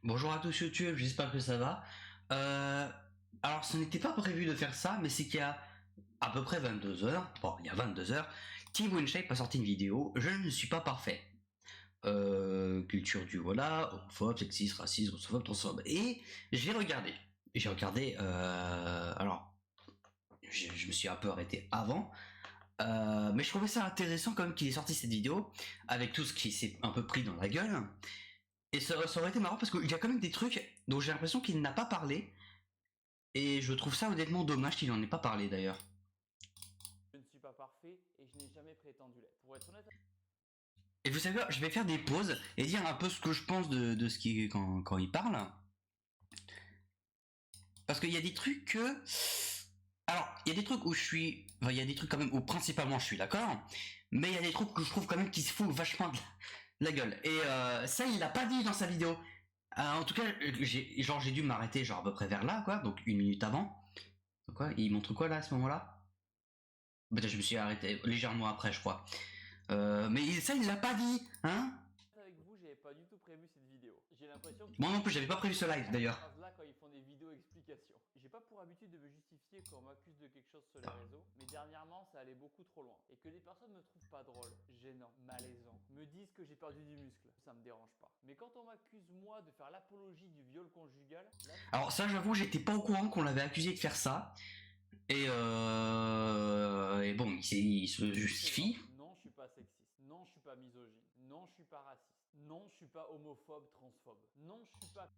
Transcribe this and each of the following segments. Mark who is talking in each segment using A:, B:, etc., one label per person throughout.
A: Bonjour à tous YouTube, j'espère que ça va. Euh, alors, ce n'était pas prévu de faire ça, mais c'est qu'il y a à peu près 22 heures, bon, il y a 22 heures, Team WinShape a sorti une vidéo, je ne suis pas parfait. Culture du voilà, homophobe, sexiste, raciste, russophobe, transphobe. Et j'ai regardé. J'ai regardé, alors, je me suis un peu arrêté avant, mais je trouvais ça intéressant quand même qu'il ait sorti cette vidéo, avec tout ce qui s'est un peu pris dans la gueule. Et ça aurait été marrant parce qu'il y a quand même des trucs dont j'ai l'impression qu'il n'a pas parlé. Et je trouve ça honnêtement dommage qu'il n'en ait pas parlé d'ailleurs.
B: Je ne suis pas parfait et je n'ai jamais prétendu l'être. Pour être honnête,
A: Et vous savez quoi, je vais faire des pauses et dire un peu ce que je pense de ce qui quand il parle. Parce qu'il y a des trucs que. Alors, il y a des trucs où je suis. Enfin, il y a des trucs quand même où principalement je suis d'accord. Mais il y a des trucs que je trouve quand même qui se foutent vachement de la gueule. Et ça, il l'a pas dit dans sa vidéo. En tout cas, j'ai dû m'arrêter genre à peu près vers là, quoi. Donc une minute avant. Quoi, il montre quoi là à ce moment-là? Bah, je me suis arrêté légèrement après, je crois. Mais ça, il l'a pas dit, hein?
B: avec vous, j'avais pas du tout prévu cette vidéo. J'ai l'impression
A: Moi non plus, j'avais pas prévu ce live d'ailleurs.
B: là quand ils font des vidéos explications. J'ai pas pour habitude de me justifier quand on m'accuse de quelque chose sur les réseaux, mais dernièrement ça allait beaucoup trop loin. Et que les personnes me trouvent pas drôle, gênant, malaisant, me disent que j'ai perdu du muscle, ça me dérange pas. Mais quand on m'accuse moi de faire l'apologie du viol conjugal, là,
A: Alors ça, j'avoue, j'étais pas au courant qu'on l'avait accusé de faire ça. Et bon, il se justifie.
B: non, je suis pas sexiste. Non, je suis pas misogyne. Non, je suis pas raciste. Non, je suis pas homophobe, transphobe. Non, je suis pas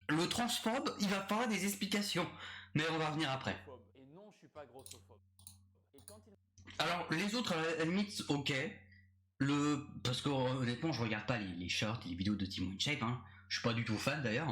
A: Le transphobe, il va falloir des explications. Mais on va revenir après.
B: homophobe. Et non, je suis pas grossophobe. Et quand il
A: Alors, les autres, à la limite, ok. Parce que honnêtement, je regarde pas les shorts, les vidéos de Team WinShape, hein. Je suis pas du tout fan d'ailleurs.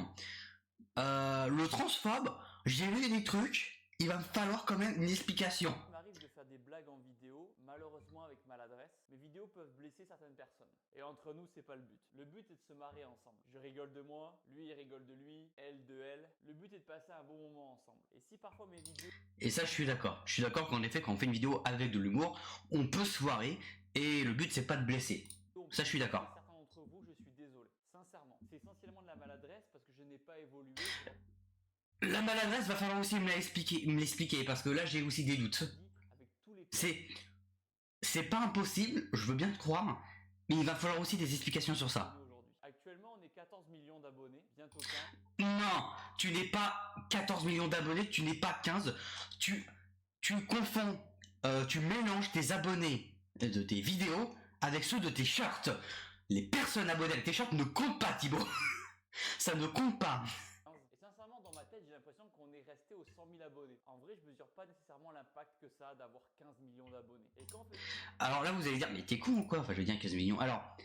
A: Le transphobe, j'ai vu des trucs, il va me falloir quand même une explication.
B: m'arrive de faire des blagues en vidéo, malheureusement avec maladresse, mes vidéos peuvent blesser certaines personnes. Et entre nous, c'est pas le but. Le but est de se marrer ensemble. Je rigole de moi, lui il rigole de lui, elle de elle. Le but est de passer un bon moment ensemble. Et si parfois mes vidéos
A: Et ça, je suis d'accord. Je suis d'accord qu'en effet, quand on fait une vidéo avec de l'humour, on peut se foirer, et le but, c'est pas de blesser. Ça, je suis d'accord.
B: certains d'entre vous, je suis désolé. Sincèrement, c'est essentiellement de la maladresse parce que je n'ai pas évolué.
A: La maladresse, va falloir aussi me l'expliquer, parce que là, j'ai aussi des doutes.
B: Avec tous les
A: C'est pas impossible, je veux bien te croire, mais il va falloir aussi des explications sur ça.
B: aujourd'hui. Actuellement, on est 14 millions d'abonnés, bientôt 15.
A: Non, tu n'es pas 14 millions d'abonnés, tu n'es pas 15. Tu confonds, tu mélanges tes abonnés de tes vidéos avec ceux de tes shorts. Les personnes abonnées avec tes shorts ne comptent pas, Thibaut. Ça ne compte pas.
B: Et sincèrement, dans ma tête, j'ai l'impression qu'on est resté aux 100 000 abonnés. En vrai, je mesure pas nécessairement l'impact que ça a d'avoir 15 millions d'abonnés. Et quand on fait...
A: Alors là, vous allez dire, mais t'es con ou quoi? Enfin, je veux dire 15 millions. Alors,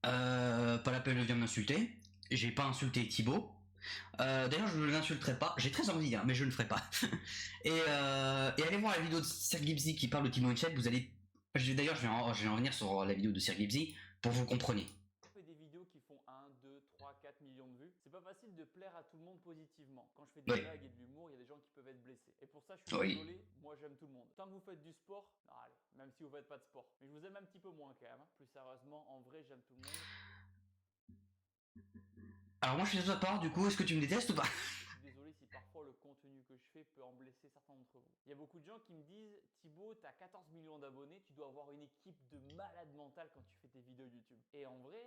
A: pas la peine de venir m'insulter. J'ai pas insulté Thibaut. D'ailleurs, je ne l'insulterai pas. J'ai très envie, hein, mais je ne le ferai pas. Et allez voir la vidéo de Sir Gibbsy qui parle de Timo Chat. Vous allez. D'ailleurs, je vais en venir sur la vidéo de Sir Gibbsy pour que vous compreniez.
B: fait des vidéos qui font 1, 2, 3, 4 millions de vues, c'est pas facile de plaire à tout le monde positivement. Quand je fais des
A: Oui.
B: blagues et de l'humour, il y a des gens qui peuvent être blessés. Et pour ça, je suis
A: Oui.
B: désolé, moi j'aime tout le monde. Tant que vous faites du sport, non, allez, même si vous faites pas de sport. Mais je vous aime un petit peu moins quand même. Plus sérieusement, en vrai, j'aime tout le monde.
A: Alors moi, je suis de ta part. Du coup, est-ce que tu me détestes ou pas?
B: Je suis désolé si parfois le contenu que je fais peut en blesser certains d'entre vous. Il y a beaucoup de gens qui me disent Thibaut, t'as 14 millions d'abonnés, tu dois avoir une équipe de malades mentales quand tu fais tes vidéos YouTube. Et en vrai,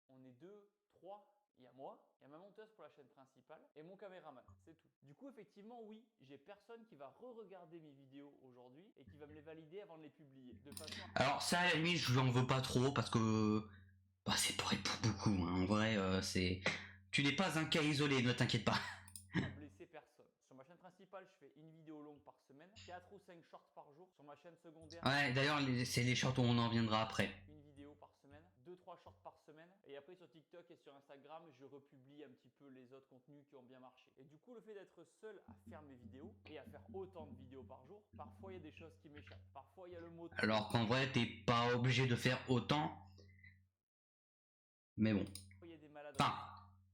B: on est deux, trois. Il y a moi, il y a ma monteuse pour la chaîne principale et mon caméraman, c'est tout. Du coup, effectivement, oui, j'ai personne qui va re-regarder mes vidéos aujourd'hui et qui va me les valider avant de les publier. De façon
A: Alors ça, à la limite, je lui en veux pas trop parce que bah, c'est pareil pour beaucoup. Hein. En vrai, c'est. Tu n'es pas un cas isolé, ne t'inquiète pas.
B: à blesser personne. Sur ma chaîne principale, je fais une vidéo longue par semaine, 4 ou 5 shorts par jour. Sur ma chaîne secondaire,
A: Ouais, d'ailleurs, c'est les shorts où on en reviendra après.
B: une vidéo par semaine, 2-3 shorts par semaine. Et après sur TikTok et sur Instagram, je republie un petit peu les autres contenus qui ont bien marché. Et du coup, le fait d'être seul à faire mes vidéos et à faire autant de vidéos par jour, parfois il y a des choses qui m'échappent. Parfois il y a le mot.
A: Alors qu'en vrai, t'es pas obligé de faire autant. Mais bon.
B: Il y a des malades.
A: Enfin,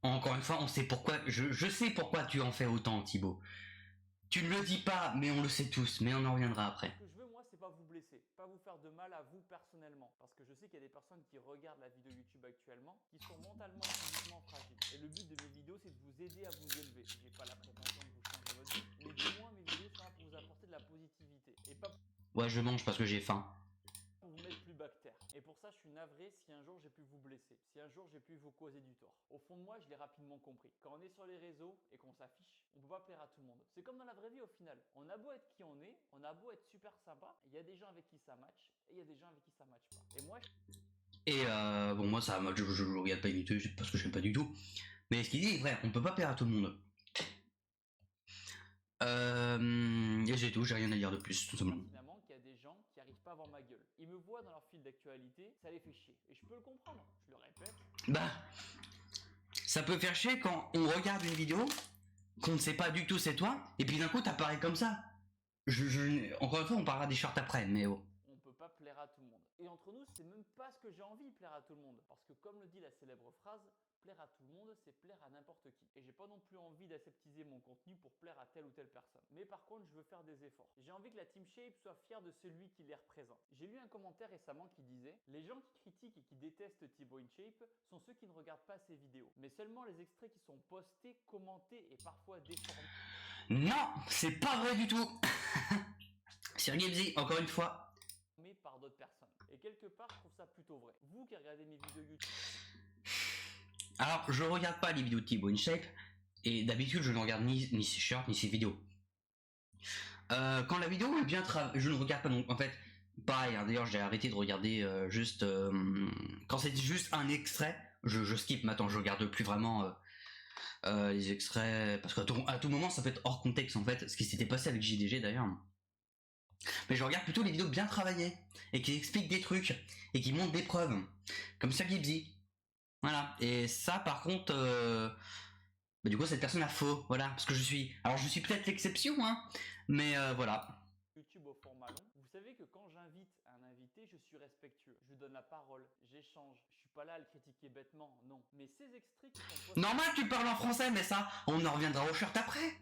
A: encore une fois, on sait pourquoi. Je sais pourquoi tu en fais autant, Thibaut. Tu ne le dis pas, mais on le sait tous. Mais on en reviendra après.
B: Ce que je veux, moi, c'est pas vous blesser, pas vous faire faire de mal à vous personnellement. Parce que je sais qu'il y a des personnes qui regardent la vidéo YouTube actuellement qui sont mentalement et physiquement fragiles. Et le but de mes vidéos, c'est de vous aider à vous élever. J'ai pas la prétention de vous changer votre vie, mais du moins mes vidéos sont là pour vous apporter de la positivité. Et pas
A: Ouais, je mange parce que j'ai faim.
B: pour vous mettre plus bactère. Et pour ça, je suis navré si un jour j'ai pu vous blesser, si un jour j'ai pu vous causer du tort. Au fond de moi, je l'ai rapidement compris. Quand on est sur les réseaux et qu'on s'affiche, on peut pas plaire à tout le monde. C'est comme dans la vraie vie au final. On a beau être qui on a beau être super sympa, il y a des gens avec qui ça match et il y a des gens avec qui ça match pas. Et moi,
A: Et bon, moi, ça, moi, je le regarde pas du tout parce que j'aime pas du tout. Mais ce qu'il dit est vrai, on peut pas plaire à tout le monde. Et c'est tout, j'ai rien à dire de plus, tout simplement.
B: finalement, qu'il y a des gens qui arrivent pas à voir ma gueule. Ils me voient dans leur fil d'actualité, ça les fait chier. Et je peux le comprendre, je le répète.
A: Bah, ça peut faire chier quand on regarde une vidéo, qu'on ne sait pas du tout c'est toi, et puis d'un coup t'apparais comme ça. Encore une fois, on parlera des shorts après, mais oh.
B: On peut pas plaire à tout le monde. Et entre nous, c'est même pas ce que j'ai envie, plaire à tout le monde. Parce que comme le dit la célèbre phrase, plaire à tout le monde, c'est plaire à n'importe qui. Et j'ai pas non plus envie d'aseptiser mon contenu pour plaire à telle ou telle personne. Mais par contre, je veux faire des efforts. J'ai envie que la Team Shape soit fière de celui qui les représente. J'ai lu un commentaire récemment qui disait « Les gens qui critiquent et qui détestent Thibaut InShape sont ceux qui ne regardent pas ses vidéos, mais seulement les extraits qui sont postés, commentés et parfois déformés. »
A: Non, c'est pas vrai du tout. Sir Gibsy, encore une fois.
B: Par d'autres personnes. Et quelque part, je trouve ça plutôt vrai. Vous qui regardez mes vidéos YouTube.
A: Alors, je regarde pas les vidéos de Thibaut InShape, et d'habitude, je ne regarde ni ses shorts, ni ses vidéos. Quand la vidéo est bien travaillée, je ne regarde pas, donc en fait, pareil, hein, d'ailleurs, j'ai arrêté de regarder quand c'est juste un extrait, je skip maintenant, je regarde plus vraiment les extraits, parce qu'à tout moment, ça peut être hors contexte, en fait, ce qui s'était passé avec JDG d'ailleurs. Mais je regarde plutôt les vidéos bien travaillées, et qui expliquent des trucs, et qui montrent des preuves, comme Sir Gibsy. Voilà, et ça par contre, bah, du coup cette personne a faux, voilà, parce que je suis peut-être l'exception, hein, mais voilà.
B: YouTube au format long. Vous savez que quand j'invite un invité, je suis respectueux. Je lui donne la parole, j'échange. Je suis pas là à le critiquer bêtement, non. Mais ces extraits qui sont postés...
A: Normal, tu parles en français, mais ça, on en reviendra au shirt après.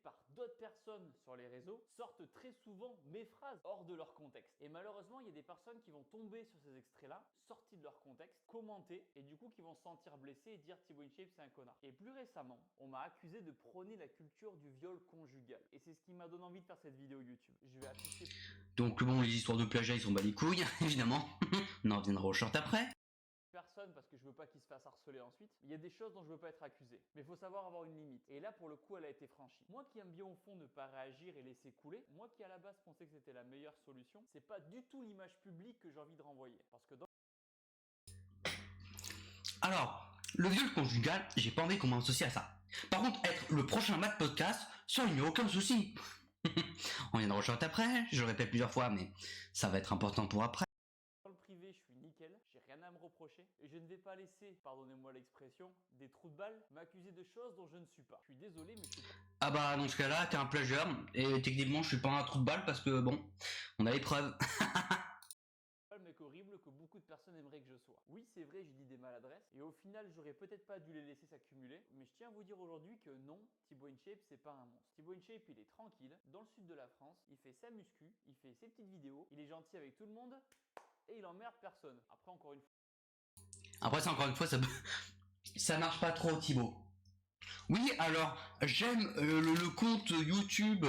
B: Par d'autres personnes sur les réseaux sortent très souvent mes phrases hors de leur contexte. Et malheureusement, il y a des personnes qui vont tomber sur ces extraits-là, sortis de leur contexte, commenter, et du coup qui vont se sentir blessés et dire Thibaut InShape c'est un connard. Et plus récemment, on m'a accusé de prôner la culture du viol conjugal. Et c'est ce qui m'a donné envie de faire cette vidéo YouTube. Je vais afficher...
A: Donc bon, les histoires de plagiat, ils sont bas les couilles, évidemment. On en reviendra au short après.
B: Personne parce que je veux pas qu'il se fasse harceler ensuite. Il y a des choses dont je veux pas être accusé. Mais il faut savoir avoir une limite. Et là, pour le coup, elle a été franchie. Moi qui aime bien au fond ne pas réagir et laisser couler, moi qui à la base pensais que c'était la meilleure solution, c'est pas du tout l'image publique que j'ai envie de renvoyer. Parce que dans...
A: Alors, le viol conjugal, j'ai pas envie qu'on m'associe à ça. Par contre, être le prochain Matt Podcast, ça, il n'y a aucun souci. On viendra au short après, je le répète plusieurs fois, mais ça va être important pour après.
B: Dans le privé, je suis nickel, j'ai rien à me reprocher et je ne vais pas laisser, pardonnez-moi l'expression, des trous de balles m'accuser de choses dont je ne suis pas. Je suis désolé, mais je suis pas...
A: Ah bah, dans ce cas-là, t'es un plagieur, et techniquement, je suis pas un trou de balle parce que, bon, on a les preuves.
B: Le mec horrible que beaucoup de personnes aimeraient que je sois. Oui, c'est vrai, j'ai dit des maladresses et au final, j'aurais peut-être pas dû les laisser s'accumuler, mais je tiens à vous dire aujourd'hui que non, Thibaut InShape, c'est pas un monstre. Thibaut InShape, il est tranquille, dans le sud de la France, il fait sa muscu, il fait ses petites vidéos, il est gentil avec tout le monde et il emmerde personne. Après, encore une fois.
A: Après, ça, encore une fois, ça marche pas trop, Thibaut. Oui, alors, j'aime le compte YouTube,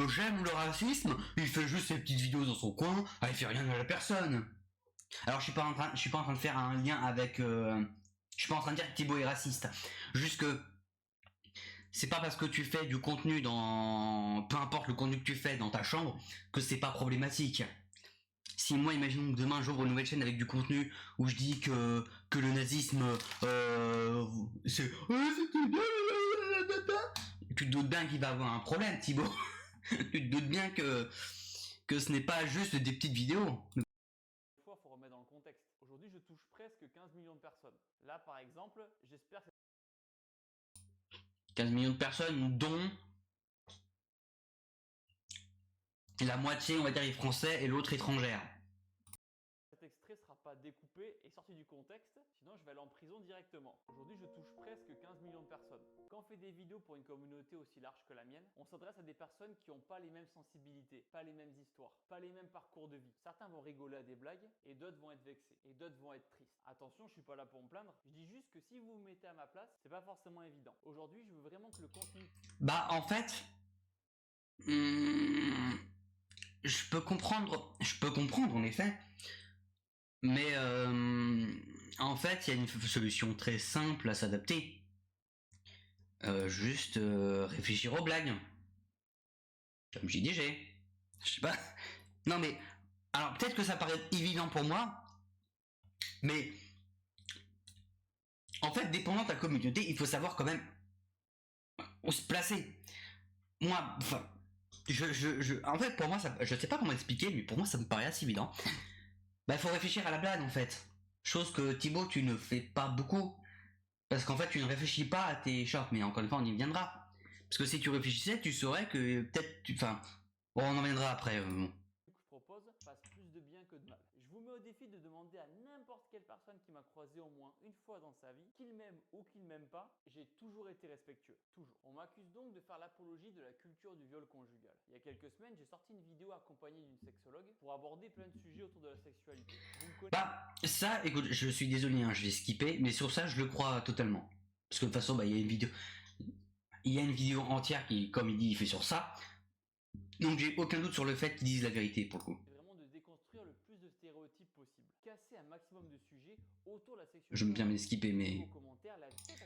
A: j'aime le racisme, il fait juste ses petites vidéos dans son coin, il fait rien à la personne. Alors, je suis pas en train de faire un lien avec... je suis pas en train de dire que Thibaut est raciste. Juste que... C'est pas parce que tu fais du contenu dans... Peu importe le contenu que tu fais dans ta chambre, que c'est pas problématique. Si moi, imaginons que demain j'ouvre une nouvelle chaîne avec du contenu où je dis que le nazisme, c'est... Tu te doutes bien qu'il va avoir un problème, Thibaut. Tu te doutes bien que ce n'est pas juste des petites vidéos.
B: Des fois, il faut remettre dans le contexte. Aujourd'hui, je touche presque 15 millions de personnes. Là, par exemple, j'espère que...
A: 15 millions de personnes, dont la moitié, on va dire, est français et l'autre étrangère.
B: cet extrait sera pas dévoilé. découpé et sorti du contexte, sinon je vais aller en prison directement. Aujourd'hui, je touche presque 15 millions de personnes. Quand on fait des vidéos pour une communauté aussi large que la mienne, on s'adresse à des personnes qui n'ont pas les mêmes sensibilités, pas les mêmes histoires, pas les mêmes parcours de vie. Certains vont rigoler à des blagues et d'autres vont être vexés et d'autres vont être tristes. Attention, je suis pas là pour me plaindre. Je dis juste que si vous vous mettez à ma place, c'est pas forcément évident. Aujourd'hui, je veux vraiment que le contenu...
A: Bah en fait, je peux comprendre en effet, mais en fait, il y a une solution très simple à s'adapter. Juste réfléchir aux blagues. Comme JDG. Je sais pas. Non mais, alors peut-être que ça paraît évident pour moi, mais en fait, dépendant de ta communauté, il faut savoir quand même où se placer. Moi, enfin, en fait, pour moi, ça, je sais pas comment expliquer, mais pour moi, ça me paraît assez évident. Bah, il faut réfléchir à la blague, en fait. Chose que Thibaut, tu ne fais pas beaucoup. Parce qu'en fait, tu ne réfléchis pas à tes shorts, mais encore une fois, on y viendra. Parce que si tu réfléchissais, tu saurais que peut-être, enfin, bon, on en viendra après.
B: que je propose fasse plus de bien que de mal. Je vous mets au défi de demander à n'importe quelle personne qui m'a croisé au moins une fois dans sa vie, qu'il m'aime ou qu'il ne m'aime pas, j'ai toujours été respectueux. Toujours. On m'accuse donc de faire l'apologie de la culture du viol conjugal. Il y a quelques semaines, j'ai sorti une vidéo accompagnée d'une sexologue pour aborder plein de sujets autour de la sexualité. Vous me connaissez?
A: Bah, ça, écoute, je suis désolé, hein, je vais skipper, mais sur ça, je le crois totalement. Parce que de toute façon, bah, il y a une vidéo entière qui, comme il dit, il fait sur ça. Donc j'ai aucun doute sur le fait qu'ils disent la vérité pour le coup.
B: C'est vraiment de déconstruire le plus de stéréotypes possible. Casser un maximum de sujets autour de la sexualité.
A: Je me permets de skipper, mais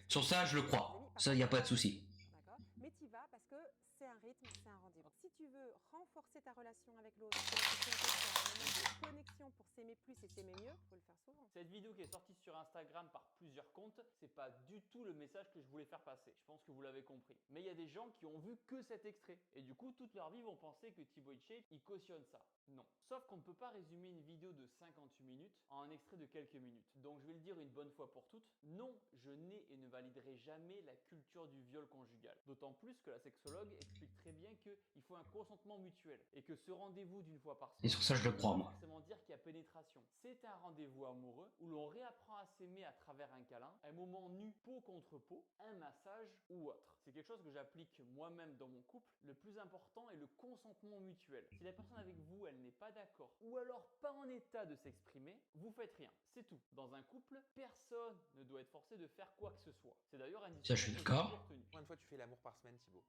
A: sur ça, je le crois. Ça, il n'y a pas de souci.
C: D'accord. Mais tu y vas parce que c'est un rythme, c'est un rendez-vous. Si tu veux renforcer ta relation avec l'autre, un moment de connexion pour s'aimer plus et s'aimer mieux, il faut le faire souvent.
B: Cette vidéo qui est sortie sur Instagram par plusieurs comptes, c'est pas du tout le message que je voulais faire passer. Je pense que vous l'avez compris. Mais il y a des gens qui ont vu que cet extrait. Et du coup, toute leur vie vont penser que Thibaut InShape, il cautionne ça. Non. Sauf qu'on ne peut pas résumer une vidéo de 58 minutes en un extrait de quelques minutes. Donc je vais le dire une bonne fois pour toutes. Non, je n'ai et ne validerai jamais la culture du viol conjugal. D'autant plus que la sexologue explique très bien qu'il faut un consentement mutuel. Et que ce rendez-vous d'une fois par semaine,
A: Et sur ça, je le crois, moi.
B: forcément dire qu'il y a pénétration. C'est un rendez-vous amoureux où l'on réapprend à s'aimer à travers un câlin, un moment nu peau contre peau, un massage ou autre. C'est quelque chose que j'applique moi-même dans mon couple. Le plus important est le consentement mutuel. Si la personne avec vous, elle n'est pas d'accord ou alors pas en état de s'exprimer, vous faites rien. C'est tout. Dans un couple, personne ne doit être forcé de faire quoi que ce soit. C'est d'ailleurs un discours
A: Ça, je suis d'accord.
D: Combien de fois tu fais l'amour par semaine, Thibaut?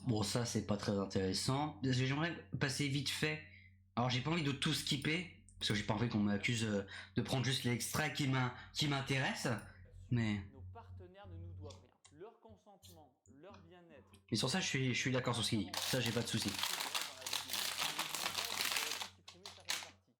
A: Bon, ça, c'est pas très intéressant. J'aimerais passer vite fait. Alors, j'ai pas envie de tout skipper. Parce que j'ai pas envie qu'on m'accuse de prendre juste l'extrait qui m'intéresse. Mais...
B: Nos partenaires ne nous doivent rien. Leur consentement, leur bien-être.
A: Mais sur ça, je suis d'accord sur ce qu'il dit. Ça, j'ai pas de souci.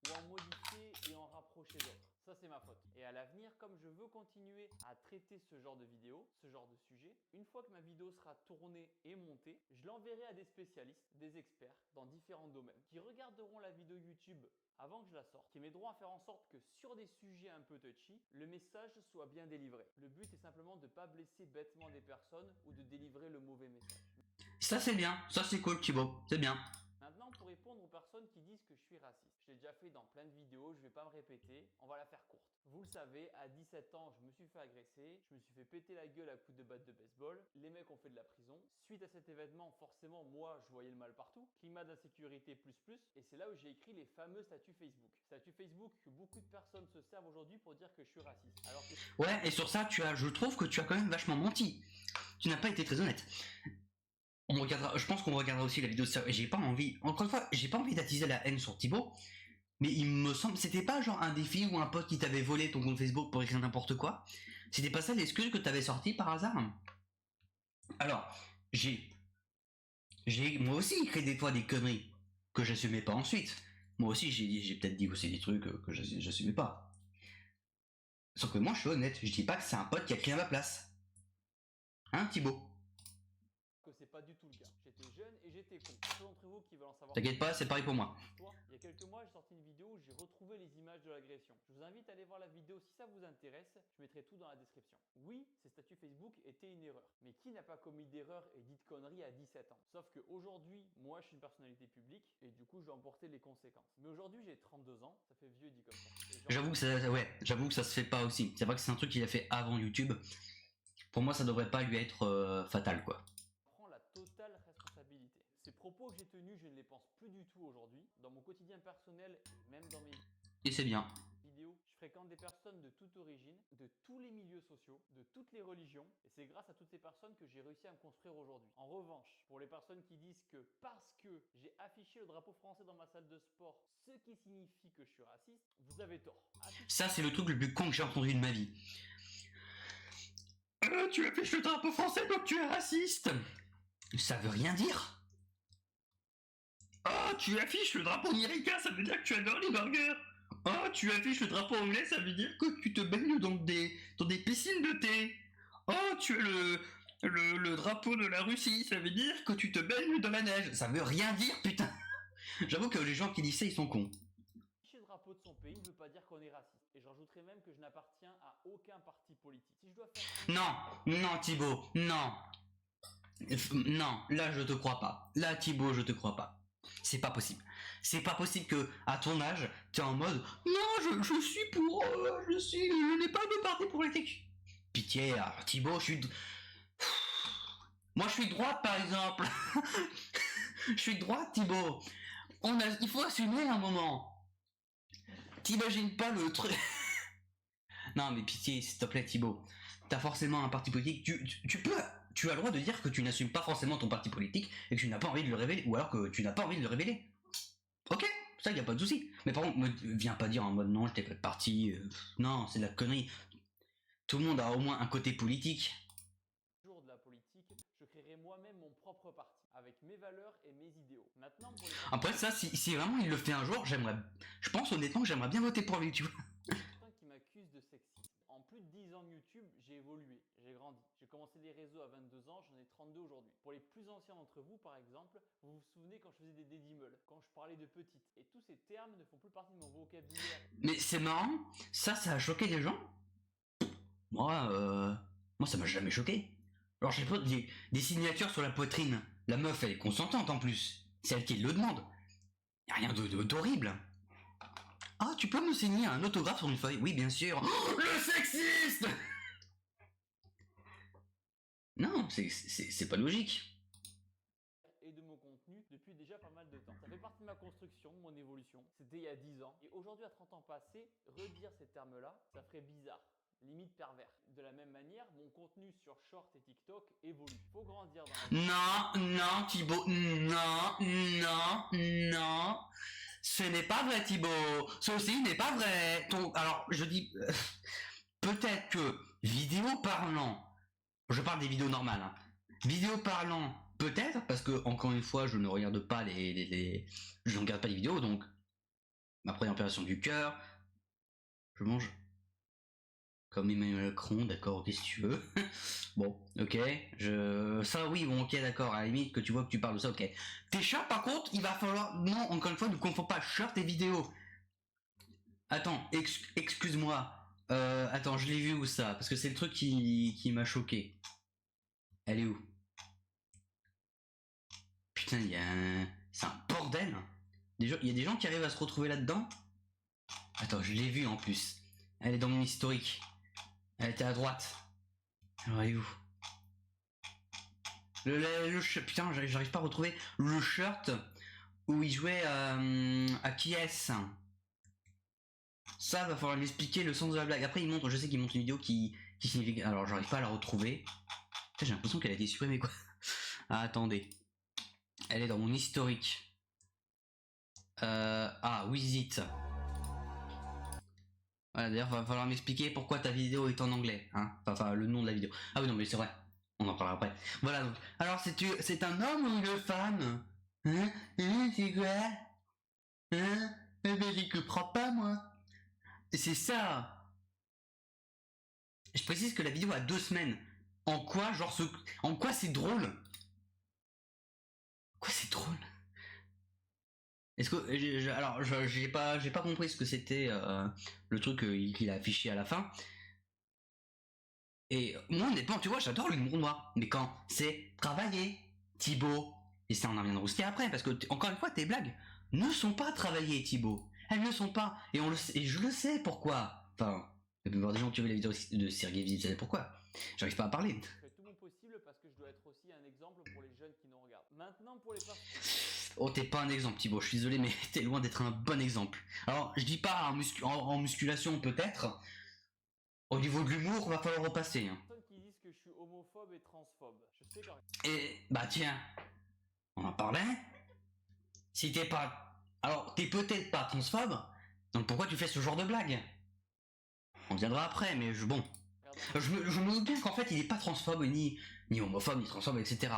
B: Ou en modifier et en rapprocher d'autres. Ça, c'est ma faute. Et à l'avenir, comme je veux continuer à traiter ce genre de vidéos, ce genre de sujet, une fois que ma vidéo sera tournée et montée, je l'enverrai à des spécialistes, des experts dans différents domaines qui regarderont la vidéo YouTube avant que je la sorte, qui m'aideront à faire en sorte que sur des sujets un peu touchy, le message soit bien délivré. Le but est simplement de ne pas blesser bêtement des personnes ou de délivrer le mauvais message.
A: Ça, c'est bien. Ça, c'est cool, Thibaut. C'est bien.
B: Maintenant, pour répondre aux personnes qui disent que je suis raciste, je l'ai déjà fait dans plein de vidéos, je ne vais pas me répéter, on va la faire courte. Vous le savez, à 17 ans, je me suis fait agresser, je me suis fait péter la gueule à coups de batte de baseball, les mecs ont fait de la prison. Suite à cet événement, forcément, moi, je voyais le mal partout, climat d'insécurité plus, et c'est là où j'ai écrit les fameux statuts Facebook. Statuts Facebook que beaucoup de personnes se servent aujourd'hui pour dire que je suis raciste. Alors que...
A: Ouais, et sur ça, je trouve que tu as quand même vachement menti. Tu n'as pas été très honnête. Je pense qu'on regardera aussi la vidéo de ça. J'ai pas envie, encore une fois, j'ai pas envie d'attiser la haine sur Thibaut. Mais il me semble, c'était pas genre un défi ou un pote qui t'avait volé ton compte Facebook pour écrire n'importe quoi. C'était pas ça l'excuse que t'avais sorti par hasard. Alors, j'ai moi aussi écrit des fois des conneries que j'assumais pas ensuite. Moi aussi j'ai peut-être dit aussi des trucs que j'assumais pas. Sauf que moi je suis honnête, je dis pas que c'est un pote qui a écrit à ma place. Hein Thibaut?
B: Que c'est pas pas du tout le cas. J'étais jeune et j'étais con. Pour ceux d'entre vous qui veulent en savoir
A: T'inquiète pas, c'est pareil pour moi.
B: il y a quelques mois, j'ai sorti une vidéo où j'ai retrouvé les images de l'agression. Je vous invite à aller voir la vidéo si ça vous intéresse. Je mettrai tout dans la description. Oui, ces statuts Facebook étaient une erreur. Mais qui n'a pas commis d'erreur et dit de conneries à 17 ans? Sauf qu'aujourd'hui, moi, je suis une personnalité publique et du coup, je dois en porter les conséquences. Mais aujourd'hui, j'ai 32 ans. Ça fait vieux dit comme ça.
A: J'avoue que ça se fait pas aussi. C'est vrai que c'est un truc qu'il a fait avant YouTube. Pour moi, ça devrait pas lui être fatal, quoi.
B: Prends la totale responsabilité. Ces propos que j'ai tenus, je ne les pense plus du tout aujourd'hui. Dans mon quotidien personnel, même dans mes
A: Et c'est bien.
B: vidéos, je fréquente des personnes de toute origine, de tous les milieux sociaux, de toutes les religions, et c'est grâce à toutes ces personnes que j'ai réussi à me construire aujourd'hui. En revanche, pour les personnes qui disent que parce que j'ai affiché le drapeau français dans ma salle de sport, ce qui signifie que je suis raciste, vous avez tort.
A: Ça, c'est le truc le plus con que j'ai entendu de ma vie. Tu affiches le drapeau français donc tu es raciste. Ça veut rien dire. Oh, tu affiches le drapeau américain, ça veut dire que tu adores les burgers. Oh, tu affiches le drapeau anglais, ça veut dire que tu te baignes dans des piscines de thé. Oh, tu as le drapeau de la Russie, ça veut dire que tu te baignes dans la neige. Ça veut rien dire, putain. J'avoue que les gens qui disent ça, ils sont cons.
B: Afficher le drapeau de son pays ne veut pas dire qu'on est raciste. Et je rajouterai même que je n'appartiens à aucun parti politique. Si je dois faire...
A: Non, Thibaut, non. Non, là je te crois pas. Là, Thibaut, je te crois pas. C'est pas possible. C'est pas possible que, à ton âge, t'es en mode non, je suis pour. Je n'ai pas de parti politique. Pitié, alors, Thibaut, moi, je suis de droite, par exemple. Je suis de droite, Thibaut. Il faut assumer un moment. T'imagines pas le truc. Non, mais pitié, s'il te plaît, Thibaut. T'as forcément un parti politique. Tu as le droit de dire que tu n'assumes pas forcément ton parti politique et que tu n'as pas envie de le révéler, ou alors que tu n'as pas envie de le révéler. Ok, ça y a pas de souci. Mais par contre, viens pas dire en mode non, je t'ai pas de parti. Non, c'est de la connerie. Tout le monde a au moins un côté politique.
B: Jour de la politique, je créerai moi-même mon propre parti, avec mes valeurs et mes idéaux. Maintenant, pour les
A: Après ça, si vraiment il le fait un jour, je pense honnêtement que j'aimerais bien voter pour lui, tu vois.
B: personnes qui m'accusent de sexisme. En plus de 10 ans de YouTube, j'ai évolué, j'ai grandi. J'ai commencé les réseaux à 22 ans, j'en ai 32 aujourd'hui. Pour les plus anciens d'entre vous, par exemple, vous vous souvenez quand je faisais des dédimeules, quand je parlais de petites. Et tous ces termes ne font plus partie de mon vocabulaire.
A: Mais c'est marrant, ça a choqué des gens. Moi, ça m'a jamais choqué. Alors, je sais pas, des signatures sur la poitrine. La meuf, elle est consentante en plus. C'est elle qui le demande. Y a rien d'horrible. Ah, tu peux me signer un autographe sur une feuille? Oui, bien sûr. Oh, le sexiste! Non, c'est pas logique.
B: Et de mon contenu depuis déjà pas mal de temps. Ça fait partie de ma construction, de mon évolution. C'était il y a 10 ans. Et aujourd'hui, à 30 ans passés, redire ces termes-là, ça ferait bizarre. Limite pervers. De la même manière, mon contenu sur Short et TikTok évolue. Faut grandir dans la...
A: Non, Thibaut, non. Ce n'est pas vrai, Thibaut. Ceci n'est pas vrai. Alors, je dis... peut-être que vidéo parlant... Je parle des vidéos normales. Hein. Vidéo parlant, peut-être, parce que, encore une fois, je ne regarde pas je ne regarde pas les vidéos, donc... Ma première opération du cœur... Je mange... Comme Emmanuel Macron, d'accord, qu'est-ce que tu veux? Bon, ok, ça oui, bon, ok, d'accord, à la limite que tu vois que tu parles de ça, ok. Tes shorts, par contre, il va falloir... Non, encore une fois, ne confonds pas short et vidéo. Attends, excuse-moi. Attends, je l'ai vu où ça? Parce que c'est le truc qui m'a choqué. Elle est où? Putain, c'est un bordel. Il y a des gens qui arrivent à se retrouver là-dedans. Attends, je l'ai vu en plus. Elle est dans mon historique. Elle était à droite. Alors, elle est où? Putain, j'arrive pas à retrouver le shirt où il jouait à qui est-ce? Ça, va falloir m'expliquer le sens de la blague. Après, je sais qu'il montre une vidéo qui signifie... Alors, j'arrive pas à la retrouver. Putain, j'ai l'impression qu'elle a été supprimée, quoi. Ah, attendez. Elle est dans mon historique. Wizit. Voilà, d'ailleurs, va falloir m'expliquer pourquoi ta vidéo est en anglais, hein. Enfin, le nom de la vidéo. Ah oui, non, mais c'est vrai. On en parlera après. Voilà, donc. Alors, c'est un homme ou une femme? Hein? C'est quoi? Hein? Eh ben, j'y comprends pas, moi. C'est ça. Je précise que la vidéo a 2 semaines. En quoi c'est drôle? Quoi, c'est drôle? Est-ce que alors j'ai pas compris ce que c'était le truc qu'il a affiché à la fin. Et moi honnêtement, tu vois, j'adore l'humour noir, mais quand c'est travaillé, Thibaut, et ça on en reviendra aussi après, parce que encore une fois tes blagues ne sont pas travaillées, Thibaut. Elles ne sont pas, et on le sait, et je le sais pourquoi. Enfin, la plupart des gens qui ont vu la vidéo de Sergei Vip savent pourquoi. J'arrive pas à parler.
B: Je fais tout mon possible parce que je dois être aussi un exemple pour les jeunes qui nous regardent. Maintenant pour les personnes.
A: Oh, t'es pas un exemple, Thibaut, je suis désolé, mais t'es loin d'être un bon exemple. Alors, je dis pas en musculation peut-être. Au niveau de l'humour, va falloir repasser. Hein.
B: Personnes qui disent que je suis homophobe et transphobe. Je sais quand.
A: Et bah tiens, on en parlait. Si t'es pas, alors t'es peut-être pas transphobe. Donc pourquoi tu fais ce genre de blague? On viendra après, mais bon, je me doute bien qu'en fait il est pas transphobe ni homophobe ni transphobe, etc.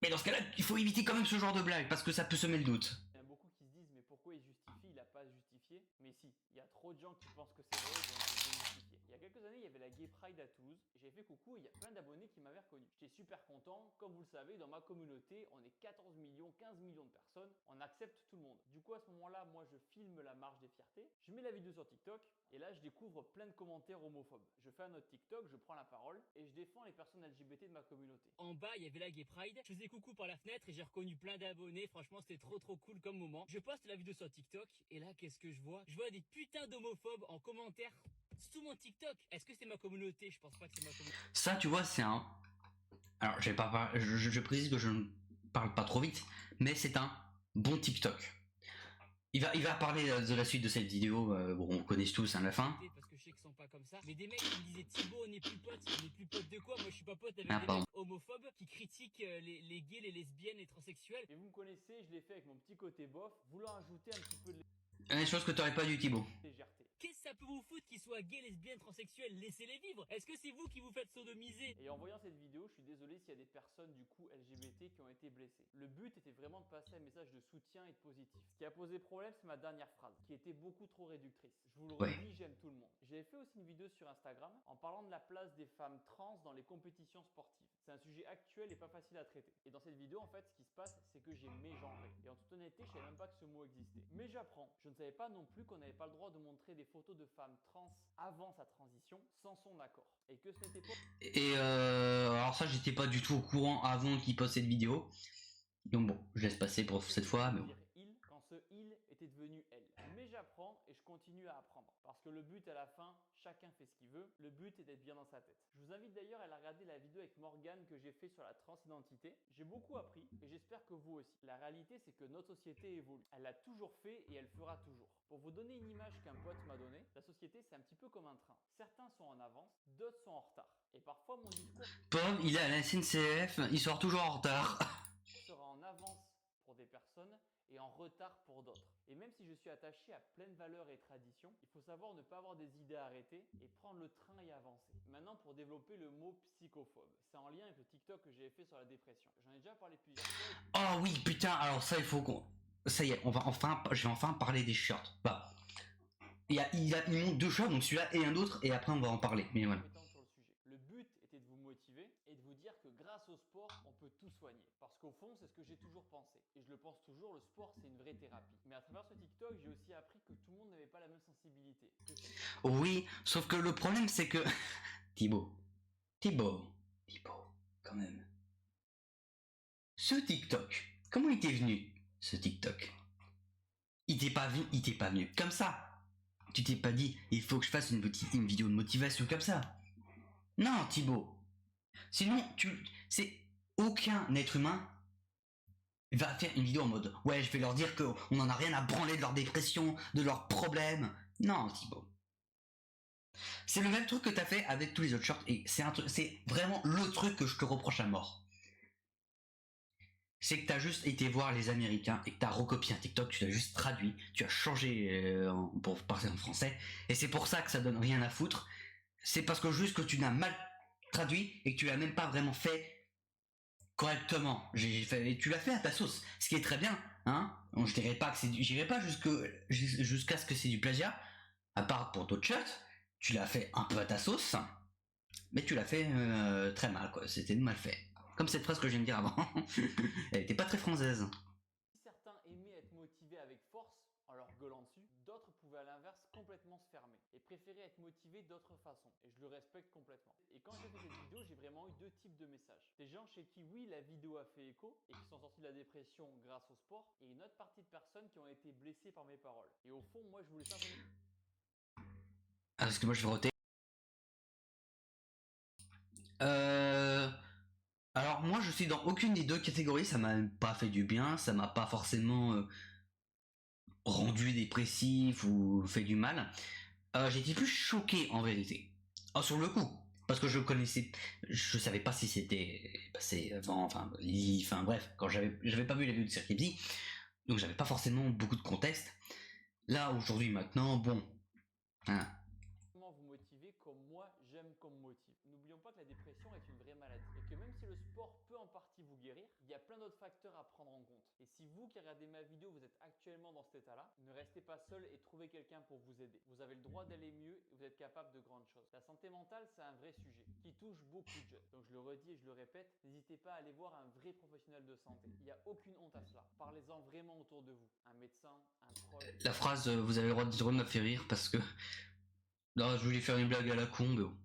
A: Mais dans ce cas-là, il faut éviter quand même ce genre de blague parce que ça peut semer le doute.
B: Il y en a beaucoup qui se disent mais pourquoi il justifie, il a pas justifié. Mais si, il y a trop de gens qui pensent que c'est vrai, donc il faut justifier. Il y a quelques années, il y avait la Gay Pride à Toulouse, et j'ai fait coucou et il y a plein d'abonnés qui m'avaient reconnu. J'étais super content, comme vous le savez, dans ma communauté, on est 14 millions, 15 millions de personnes, on accepte tout le monde. Du coup à ce moment-là, moi je filme la marche des fiertés, je mets la vidéo sur TikTok, et là je découvre plein de commentaires homophobes. Je fais un autre TikTok, je prends la parole, et je défends les personnes LGBT de ma communauté.
E: En bas, il y avait la Gay Pride. Je faisais coucou par la fenêtre et j'ai reconnu plein d'abonnés. Franchement, c'était trop cool comme moment. Je poste la vidéo sur TikTok et là, qu'est-ce que je vois? Je vois des putains d'homophobes en commentaire sous mon TikTok. Est-ce que c'est ma communauté? Je pense pas que c'est ma communauté.
A: Ça, tu vois, c'est un. Alors, je précise que je ne parle pas trop vite, mais c'est un bon TikTok. Il va parler de la suite de cette vidéo. Bon, on connaît tous à la fin.
E: Parce que je sais qu'ils sont pas comme ça. Mais des mecs qui me disaient Thibaut, on n'est plus potes. On n'est plus potes de quoi? Moi, je suis pas pote avec des mecs homophobes qui critiquent les gays, les lesbiennes, les transsexuels.
B: Et vous me connaissez, je l'ai fait avec mon petit côté bof, voulant ajouter un petit peu de
A: Des choses que t'aurais pas dû, Thibaut.
B: légèreté.
E: Qu'est-ce que ça peut vous foutre qu'ils soient gays, lesbiennes, transsexuels? Laissez-les vivre. Est-ce que c'est vous qui vous faites sodomiser?
B: Et en voyant cette vidéo, je suis désolé s'il y a des personnes du coup LGBT qui ont été blessées. Le but était vraiment de passer un message de soutien et de positif. Ce qui a posé problème, c'est ma dernière phrase, qui était beaucoup trop réductrice. Je vous le redis, j'aime tout le monde. J'ai fait aussi une vidéo sur Instagram en parlant de la place des femmes trans dans les compétitions sportives. C'est un sujet actuel et pas facile à traiter. Et dans cette vidéo, en fait, ce qui se passe, c'est que j'ai mégenré. Et en toute honnêteté, je savais même pas que ce mot existait. Mais j'apprends. Je ne savais pas non plus qu'on n'avait pas le droit de montrer des photos de femmes trans avant sa transition sans son accord. Et que ce n'était pas...
A: Et alors ça, j'étais pas du tout au courant avant qu'il poste cette vidéo. Donc bon, je laisse passer pour cette fois. Mais bon.
B: Il, quand ce il était devenu elle. Mais j'apprends et je continue à apprendre. Parce que le but à la fin, chacun fait ce qu'il veut. Le but est d'être bien dans sa tête. Je vous invite d'ailleurs à aller regarder la vidéo avec Morgane que j'ai fait sur la transidentité. J'ai beaucoup appris et j'espère que vous aussi. La réalité, c'est que notre société évolue. Elle l'a toujours fait et elle fera toujours. Pour vous donner une image qu'un pote m'a donnée, la société c'est un petit peu comme un train. Certains sont en avance, d'autres sont en retard. Et parfois mon discours
A: Paul, il est à la SNCF, il sort toujours en retard.
B: sera en avance pour des personnes et en retard pour d'autres. Et même si je suis attaché à plein de valeurs et traditions, il faut savoir ne pas avoir des idées arrêtées et prendre le train et avancer. Maintenant pour développer le mot psychophobe. C'est en lien avec le TikTok que j'ai fait sur la dépression. J'en ai déjà parlé plusieurs fois.
A: Oh oui, putain, alors ça, il faut qu'on... Ça y est, je vais enfin parler des shirts. Bah, il monte deux shirts, donc celui-là et un autre, et après on va en parler. Mais voilà.
B: Sur le sujet. Le but était de vous motiver et de vous dire que grâce au sport, on peut tout soigner. Parce qu'au fond, c'est ce que j'ai toujours pensé. Et je le pense toujours, le sport, c'est une vraie thérapie. Mais à travers ce TikTok, j'ai aussi appris que tout le monde n'avait pas la même sensibilité.
A: Oui, sauf que le problème, c'est que... Thibaut, quand même. Ce TikTok, comment il t'est venu, ce TikTok? Il t'est pas venu comme ça. Tu t'es pas dit, il faut que je fasse une vidéo de motivation comme ça. Non, Thibaut. Sinon, c'est aucun être humain va faire une vidéo en mode, ouais, je vais leur dire qu'on en a rien à branler de leur dépression, de leurs problèmes. Non, Thibaut. C'est le même truc que t'as fait avec tous les autres shorts, et c'est vraiment le truc que je te reproche à mort. C'est que t'as juste été voir les Américains et que t'as recopié un TikTok, tu l'as juste traduit, tu as changé pour parler en français, et c'est pour ça que ça donne rien à foutre. C'est parce que juste que tu l'as mal traduit et que tu l'as même pas vraiment fait correctement. Tu l'as fait à ta sauce, ce qui est très bien, hein. Je dirais pas que j'irai pas jusqu'à ce que c'est du plagiat, à part pour d'autres shirts. Tu l'as fait un peu à ta sauce, mais tu l'as fait très mal, quoi. C'était mal fait. Comme cette phrase que je viens de dire avant. Elle était pas très française.
B: Si certains aimaient être motivés avec force en leur gueulant dessus, d'autres pouvaient à l'inverse complètement se fermer et préféraient être motivés d'autres façons. Et je le respecte complètement. Et quand j'ai fait cette vidéo, j'ai vraiment eu deux types de messages. Des gens chez qui, oui, la vidéo a fait écho et qui sont sortis de la dépression grâce au sport, et une autre partie de personnes qui ont été blessées par mes paroles. Et au fond, moi, je voulais simplement...
A: Ah, parce que moi je vais roter. Alors moi je suis dans aucune des deux catégories, ça m'a pas fait du bien, ça m'a pas forcément rendu dépressif ou fait du mal. J'étais plus choqué en vérité. Ah, sur le coup, parce que je savais pas si c'était passé avant, enfin bref, quand j'avais pas vu la vidéo de Cirkipsi, donc j'avais pas forcément beaucoup de contexte. Là aujourd'hui maintenant, bon, hein.
B: vous motiver comme moi j'aime qu'on me motive. N'oublions pas que la dépression est une vraie maladie et que même si le sport peut en partie vous guérir, il y a plein d'autres facteurs à prendre en compte. Et si vous qui regardez ma vidéo, vous êtes actuellement dans cet état-là, ne restez pas seul et trouvez quelqu'un pour vous aider. Vous avez le droit d'aller mieux et vous êtes capable de grandes choses. La santé mentale, c'est un vrai sujet qui touche beaucoup de jeunes. Donc je le redis et je le répète, n'hésitez pas à aller voir un vrai professionnel de santé. Il n'y a aucune honte à cela. Parlez-en vraiment autour de vous. Un médecin, un proche.
A: La phrase vous avez le droit de dire m'a fait rire parce que non, je voulais faire une blague à la con, mais bon.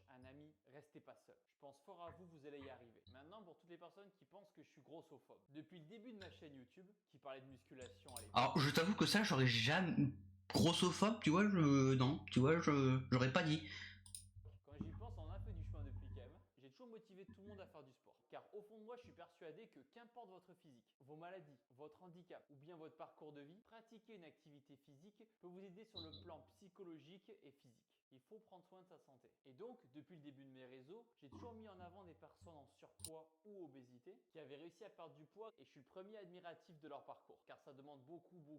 B: Un ami, restez pas seul. Je pense fort à vous, vous allez y arriver. Maintenant, pour toutes les personnes qui pensent que je suis grossophobe. Depuis le début de ma chaîne YouTube, qui parlait de musculation à l'époque.
A: Alors, je t'avoue que ça, j'aurais jamais grossophobe, tu vois, non, tu vois, j'aurais pas dit.
B: Quand j'y pense, on a fait du chemin depuis quand même. J'ai toujours motivé tout le monde à faire du sport. Car au fond de moi, je suis persuadé que qu'importe votre physique, vos maladies, votre handicap ou bien votre parcours de vie, pratiquer une activité physique peut vous aider sur le plan psychologique et physique. Il faut prendre soin de sa santé. Et donc, depuis le début de mes réseaux, j'ai toujours mis en avant des personnes en surpoids ou obésité qui avaient réussi à perdre du poids et je suis le premier admiratif de leur parcours car ça demande beaucoup de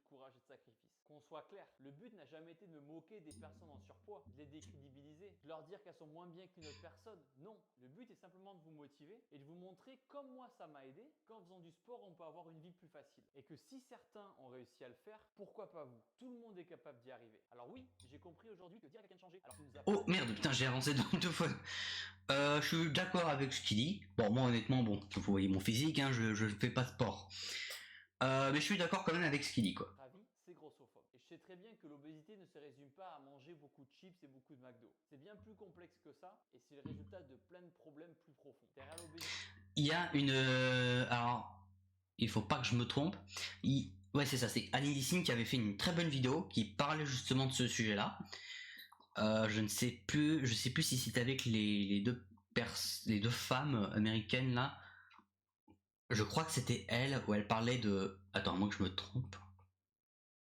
B: courage et de sacrifice. Qu'on soit clair, le but n'a jamais été de me moquer des personnes en surpoids, de les décrédibiliser, de leur dire qu'elles sont moins bien qu'une autre personne. Non, le but est simplement de vous motiver et de vous montrer comme moi ça m'a aidé qu'en faisant du sport on peut avoir une vie plus facile. Et que si certains ont réussi à le faire, pourquoi pas vous? Tout le monde est capable d'y arriver. Alors oui, j'ai compris aujourd'hui que dire à quelqu'un de changer alors qu'il nous a
A: Oh
B: pas
A: merde, putain, j'ai avancé deux fois. Je suis d'accord avec ce qu'il dit. Bon, moi honnêtement, bon, vous voyez mon physique, hein, je fais pas de sport. Mais je suis d'accord quand même avec ce qu'il dit, quoi.
B: ravi, c'est grossophobe. Et je sais très bien que l'obésité ne se résume pas à manger beaucoup de chips et beaucoup de McDo. C'est bien plus complexe que ça et c'est le résultat de plein de problèmes plus profonds. Derrière l'obésité,
A: Il y a une... alors, il faut pas que je me trompe. Ouais, c'est ça, c'est Annie Dissing qui avait fait une très bonne vidéo qui parlait justement de ce sujet-là. Je sais plus si c'était avec les deux femmes américaines là. Je crois que c'était elle où elle parlait de. Attends, moi que je me trompe.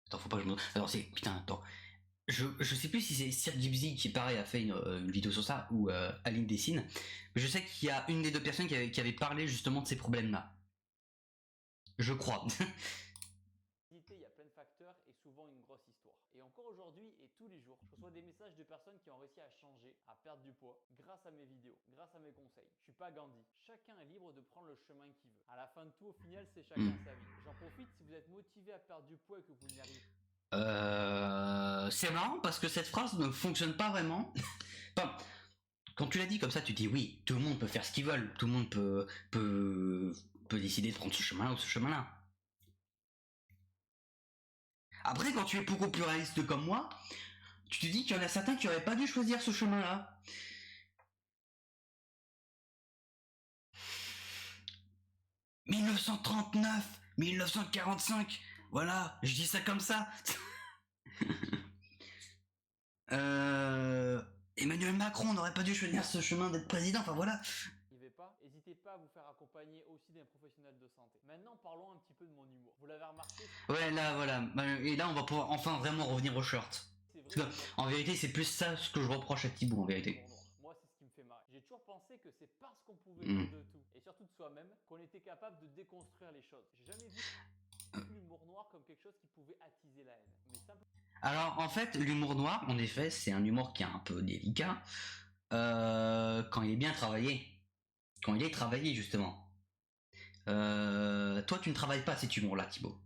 A: Attends, faut pas que je me. Alors c'est putain, attends. Je sais plus si c'est Sir Gibbsy qui pareil a fait une vidéo sur ça ou Aline Dessine. Mais je sais qu'il y a une des deux personnes qui avait parlé justement de ces problèmes-là. Je crois.
B: il y a plein de facteurs et souvent une grosse histoire. Et encore aujourd'hui et tous les jours, je reçois des messages de personnes qui ont réussi à changer, à perdre du poids, grâce à mes vidéos, grâce à mes conseils. Je suis pas Gandhi. Chacun est libre de prendre le chemin qu'il veut. À la fin de tout, au final, c'est chacun sa vie. J'en profite si vous êtes motivé à perdre du poids et que vous n'y arrivez
A: C'est marrant parce que cette phrase ne fonctionne pas vraiment. Enfin, quand tu l'as dit comme ça, tu dis oui, tout le monde peut faire ce qu'il veut, tout le monde peut décider de prendre ce chemin-là ou ce chemin-là. Après, quand tu es beaucoup plus réaliste comme moi, tu te dis qu'il y en a certains qui n'auraient pas dû choisir ce chemin-là. « 1939, 1945, voilà, je dis ça comme ça. » Emmanuel Macron n'aurait pas dû choisir ce chemin d'être président, enfin voilà.
B: pas, n'hésitez pas à vous faire accompagner aussi d'un professionnel de santé. Maintenant, parlons un petit peu de mon humour. Vous l'avez remarqué?
A: Ouais, là, voilà. Et là, on va pouvoir enfin vraiment revenir au short.
B: C'est vrai.
A: En vérité, c'est plus ça ce que je reproche à Thibaut, en vérité.
B: Moi, c'est ce qui me fait marrer. J'ai toujours pensé que c'est parce qu'on pouvait rire de tout, et surtout de soi-même, qu'on était capable de déconstruire les choses. J'ai jamais vu l'humour noir comme quelque chose qui pouvait attiser la haine. Mais simplement...
A: Alors, en fait, l'humour noir, en effet, c'est un humour qui est un peu délicat quand il est bien travaillé. Quand il est travaillé, justement. Toi, tu ne travailles pas cet humour-là, Thibaut.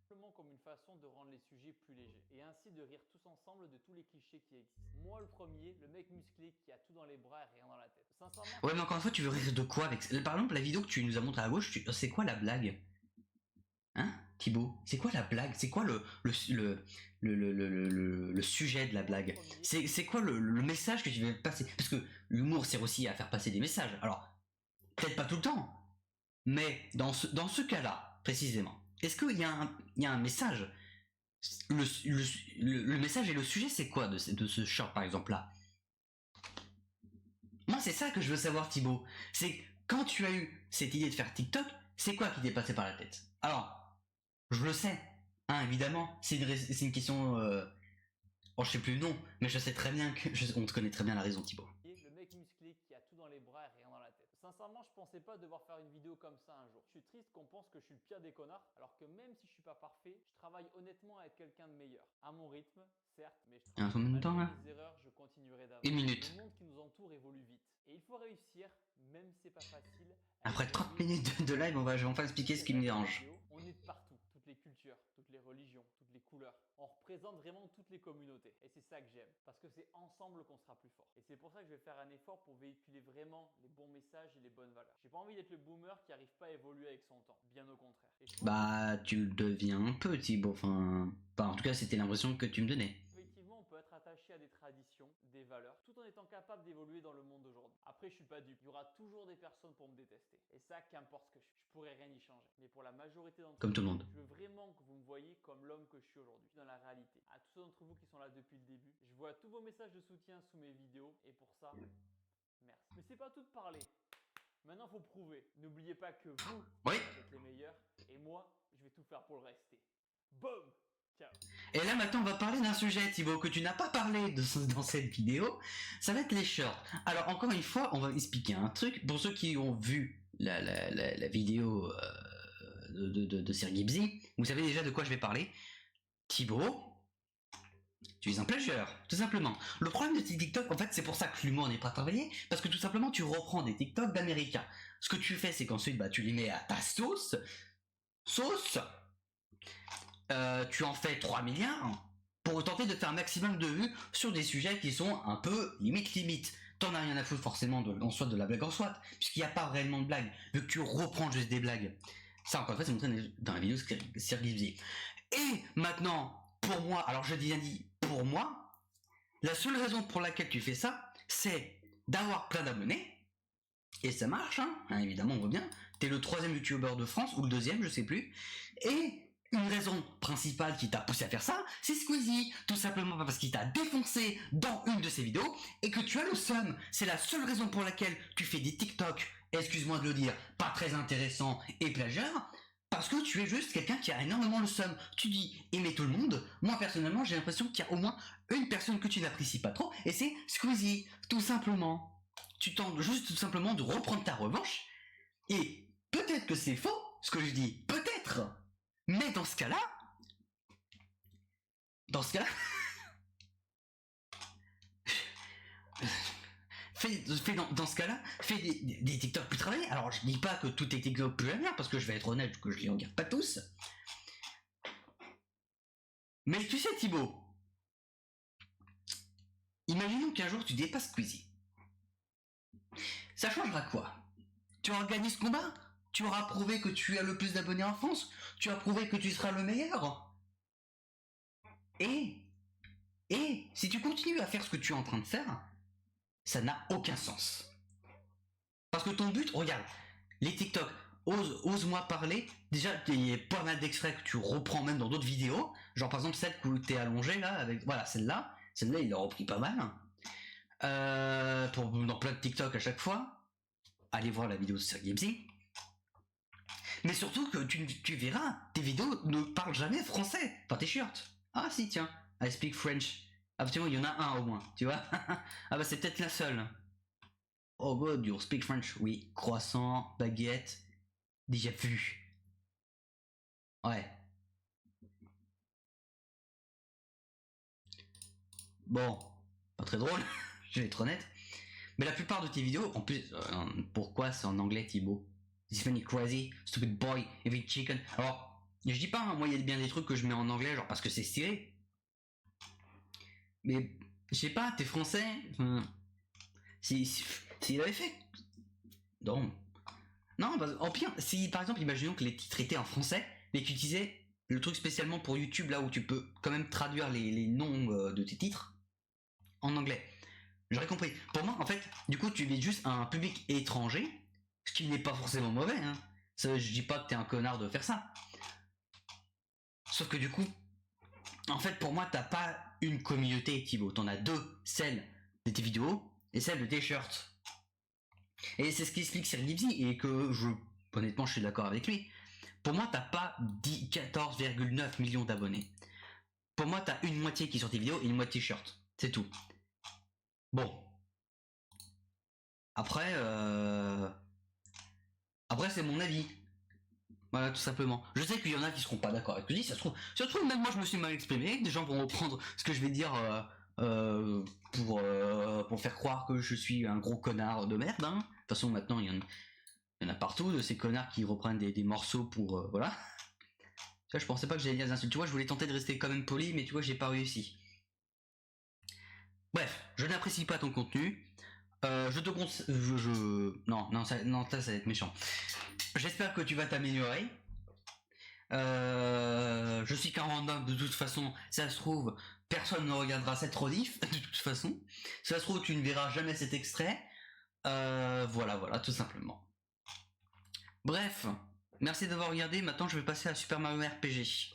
B: Simplement comme une façon de rendre les sujets plus légers, et ainsi de rire tous ensemble. ensemble de tous les clichés qui existent. Moi, le premier, le mec musclé qui a tout dans les bras et rien dans la tête. Sincèrement.
A: Ouais, mais encore une fois, tu veux rire de quoi avec... Par exemple, la vidéo que tu nous as montrée à gauche, c'est quoi la blague? Hein, Thibaut? C'est quoi la blague? C'est quoi le sujet de la blague? C'est quoi le message que tu veux passer? Parce que l'humour sert aussi à faire passer des messages. Alors, peut-être pas tout le temps, mais dans ce cas-là, précisément, est-ce qu'il y a un message? Le message et le sujet, c'est quoi de ce short, par exemple, là? Moi, c'est ça que je veux savoir, Thibaut. C'est quand tu as eu cette idée de faire TikTok, c'est quoi qui t'est passé par la tête? Alors, je le sais, hein, évidemment, c'est une question... Oh, je sais plus le nom, mais je sais très bien on te connaît très bien la raison, Thibaut.
B: Le mec musclé qui a tout dans les bras et rien dans la tête. Sincèrement, je pensais pas devoir faire une vidéo comme ça un jour. Je suis triste qu'on pense que je suis le pire des connards, alors que même si je suis pas parfait, je travaille honnêtement à être quelqu'un de meilleur. À mon rythme, certes, mais je
A: En même temps, là.
B: les erreurs, je continuerai d'avancer.
A: Une minute.
B: Le monde qui nous entoure évolue vite. Et il faut réussir, même si c'est pas facile.
A: Après 30 minutes de live, je vais enfin expliquer ce qui me dérange.
B: On est de partout, toutes les cultures, toutes les religions, toutes les couleurs. On représente vraiment toutes les communautés. Et c'est ça que j'aime, parce que c'est ensemble qu'on sera plus fort. Et c'est pour ça que je vais faire un effort pour véhiculer vraiment les bons messages et les bonnes valeurs. J'ai pas envie d'être le boomer qui arrive pas à évoluer avec son temps, bien au contraire.
A: Bah, tu le deviens un peu, Thibaut. Enfin, en tout cas, c'était l'impression que tu me donnais.
B: Effectivement, on peut être attaché à des traditions, des valeurs, tout en étant capable d'évoluer dans le monde d'aujourd'hui. Après, je suis pas dupe. Il y aura toujours des personnes pour me détester. Et ça, qu'importe ce que je suis. Je pourrais rien y changer. Mais pour la majorité d'entre vous,
A: Comme tout le monde.
B: je veux vraiment que vous me voyez comme l'homme que je suis aujourd'hui, dans la réalité. À tous ceux d'entre vous qui sont là depuis le début, je vois tous vos messages de soutien sous mes vidéos. Et pour ça, merci. Mais c'est pas tout de parler. Maintenant, faut prouver. N'oubliez pas que vous,
A: Oui.
B: vous êtes les meilleurs. Et moi, je vais tout faire pour le rester. Boum! Ciao.
A: Et là maintenant on va parler d'un sujet, Thibaut, que tu n'as pas parlé dans cette vidéo, ça va être les shorts. Alors encore une fois, on va expliquer un truc, pour ceux qui ont vu la vidéo de Sir Gibbsy, vous savez déjà de quoi je vais parler. Thibaut, tu es un plagieur, tout simplement. Le problème de tes TikTok, en fait, c'est pour ça que l'humour n'est pas travaillé, parce que tout simplement tu reprends des TikTok d'américains. Ce que tu fais, c'est qu'ensuite bah, tu les mets à ta sauce, tu en fais 3 milliards pour tenter de faire un maximum de vues sur des sujets qui sont un peu limite. T'en as rien à foutre forcément de la blague en soi, puisqu'il n'y a pas réellement de blague, vu que tu reprends juste des blagues. Ça encore une fois c'est montré dans la vidéo de Sir Gibbsy. Et maintenant, pour moi, alors je dis bien dit, pour moi, la seule raison pour laquelle tu fais ça, c'est d'avoir plein d'abonnés, et ça marche, hein, évidemment on voit bien, t'es le 3e youtubeur de France, ou le 2e, je sais plus, et une raison principale qui t'a poussé à faire ça, c'est Squeezie, tout simplement parce qu'il t'a défoncé dans une de ses vidéos et que tu as le seum. C'est la seule raison pour laquelle tu fais des TikTok, excuse-moi de le dire, pas très intéressants et plagiaires, parce que tu es juste quelqu'un qui a énormément le seum. Tu dis aimer tout le monde, moi personnellement j'ai l'impression qu'il y a au moins une personne que tu n'apprécies pas trop, et c'est Squeezie, tout simplement. Tu tentes juste tout simplement de reprendre ta revanche, et peut-être que c'est faux, ce que je dis, peut-être. Mais dans ce cas-là, dans ce cas-là, fais des TikTok plus travaillés. Alors je dis pas que tout est TikTok plus bien, parce que je vais être honnête, que je les regarde pas tous. Mais tu sais Thibaut, imaginons qu'un jour tu dépasses Squeezie. Ça changera quoi? Tu auras gagné ce combat? Tu auras prouvé que tu as le plus d'abonnés en France? Tu as prouvé que tu seras le meilleur? Et si tu continues à faire ce que tu es en train de faire, ça n'a aucun sens. Parce que ton but, regarde, les TikTok, ose-moi parler, déjà il y a pas mal d'extraits que tu reprends même dans d'autres vidéos, genre par exemple celle où t'es allongé là, avec, voilà celle-là il a repris pas mal, dans plein de TikTok à chaque fois, allez voir la vidéo de Sir Gibbsy. Mais surtout que tu verras, tes vidéos ne parlent jamais français, enfin tes shirts. Ah si tiens, I speak French. Ah tu vois, il y en a un au moins, tu vois. Ah bah c'est peut-être la seule. Oh god, you speak French. Oui, croissant, baguette, déjà vu. Ouais. Bon, pas très drôle, je vais être honnête. Mais la plupart de tes vidéos, en plus, pourquoi c'est en anglais Thibaut? This funny crazy, stupid boy, every chicken. Alors, je dis pas, hein, moi il y a bien des trucs que je mets en anglais, genre parce que c'est stylé. Mais, je sais pas, t'es français. S'il avait fait. Non. Non, en pire, si par exemple, imaginons que les titres étaient en français, mais qu'ils utilisaient le truc spécialement pour YouTube, là où tu peux quand même traduire les noms de tes titres en anglais. J'aurais compris. Pour moi, en fait, du coup, tu vis juste un public étranger, ce qui n'est pas forcément mauvais, hein. Ça, je dis pas que t'es un connard de faire ça. Sauf que du coup, en fait, pour moi, t'as pas une communauté, Thibaut. T'en as deux. Celle de tes vidéos et celle de tes shirts. Et c'est ce qui explique Cyril Gipsy et que honnêtement, je suis d'accord avec lui. Pour moi, t'as pas 14,9 millions d'abonnés. Pour moi, t'as une moitié qui est sur tes vidéos et une moitié shirts. C'est tout. Bon. Après, c'est mon avis. Voilà, tout simplement. Je sais qu'il y en a qui seront pas d'accord avec ce que je dis. Ça se trouve, même moi, je me suis mal exprimé. Des gens vont reprendre ce que je vais dire pour faire croire que je suis un gros connard de merde. Hein. De toute façon, maintenant, il y en a partout de ces connards qui reprennent des morceaux pour... voilà. Tu vois, je pensais pas que j'allais dire des insultes. Tu vois, je voulais tenter de rester quand même poli, mais tu vois, j'ai pas réussi. Bref, je n'apprécie pas ton contenu. Je te conseille... Non, ça va être méchant. J'espère que tu vas t'améliorer. Je suis 49 de toute façon. Ça se trouve, personne ne regardera cette rediff de toute façon. Ça se trouve, tu ne verras jamais cet extrait. Voilà, tout simplement. Bref, merci d'avoir regardé. Maintenant, je vais passer à Super Mario RPG.